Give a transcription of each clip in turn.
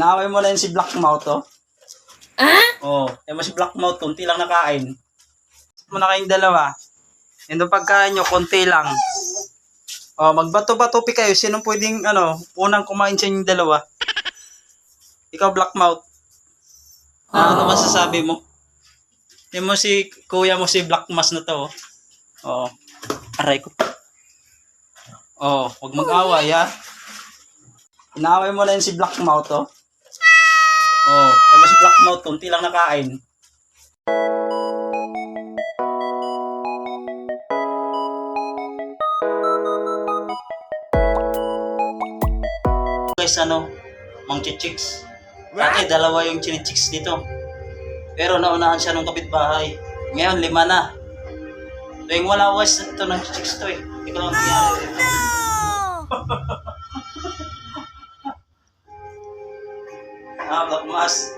Inaaway mo na yun si Blackmouth, oh. Ah? Oh, yan mo si Blackmouth, konti lang nakain. Muna kayong dalawa. Yan ang pagkain nyo, konti lang. Oh, magbato-batopi kayo. Sino pwedeng, unang kumain sa inyong dalawa? Ikaw, Blackmouth. Ano masasabi mo? Yan mo si kuya mo si Blackmas na to, oh. Oh, aray ko. Oh, huwag mag-away, ha. Inaaway mo na yun si Blackmouth, oh. Oh, yan mo si Blackmouth, konti lang nakain. Guys, Mang Chichicks. Dati dalawa yung chinichicks dito. Pero naunahan siya nung kapitbahay. Ngayon, 5 na. Tuwing wala was ito ng chicks to, eh. Ikaw lang nangyari dito. Blackmas.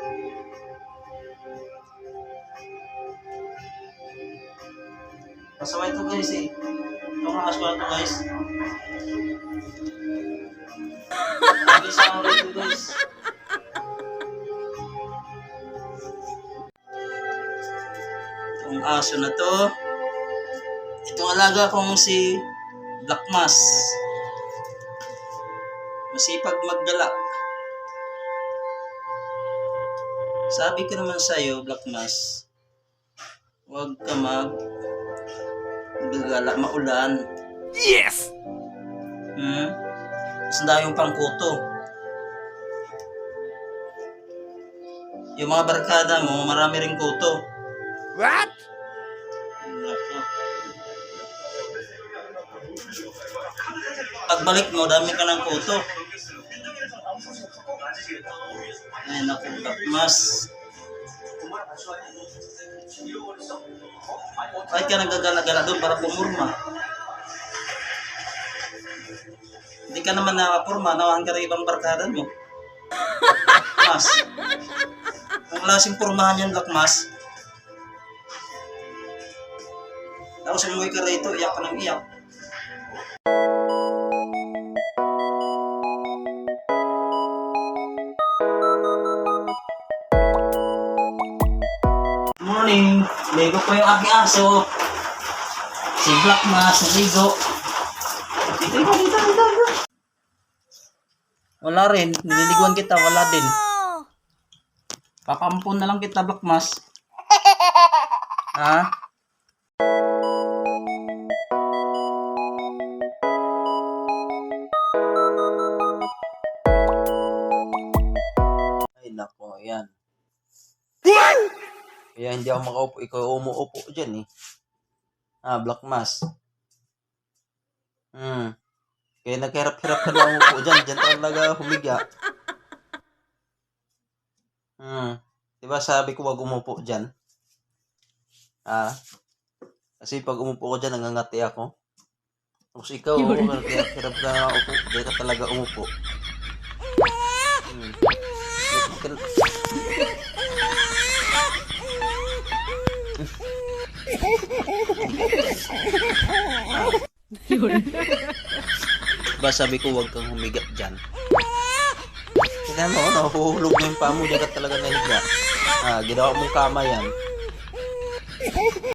Masama ito, guys, eh. Ito mga aswal to, guys. Lagi sa ako rito, guys. Itong aso na to. Itong alaga kong si Blackmas. Masipag maggala. Sabi ko naman sa'yo, Blackmas, huwag ka maggala, maulan. Yes! Sanda yung pangkuto. Yung mga barkada mo, marami ring kuto. What? Nako. Pagbalik mo, dami ka ng kuto. Ay, naku, Blackmas. Kahit ka nagagala-gala doon para pumurma. Hindi ka naman nakapurma, nawahan ka rin ibang barkada mo. Blackmas. Ang klaseng purmahan yan, Blackmas. Tapos umuwi ka rito, iyak ka ng iyak. Morning! Ligo po yung aking aso. Si Blackmas, naligo. Dito. Wala rin. Nililiguan kita, wala din. Pakampun na lang kita, Blackmas. Ha? Ay, nako, yan. Kaya hindi ako makaupo. Ikaw umuupo dyan, eh. Blackmas. Kaya nagkahirap-hirap ka na umupo dyan. Dyan talaga humiga. Diba sabi ko wag umupo dyan? Kasi pag umupo ko dyan, nangangati ako. Tapos ikaw, nagkahirap ka na upo. Dyan ka talaga umupo. Diba sabi ko wag kang humiga dyan? Tignan mo, nahuhulog na yung paa mo. Dyan ka talaga nahiga. Ginawa mong kama yan.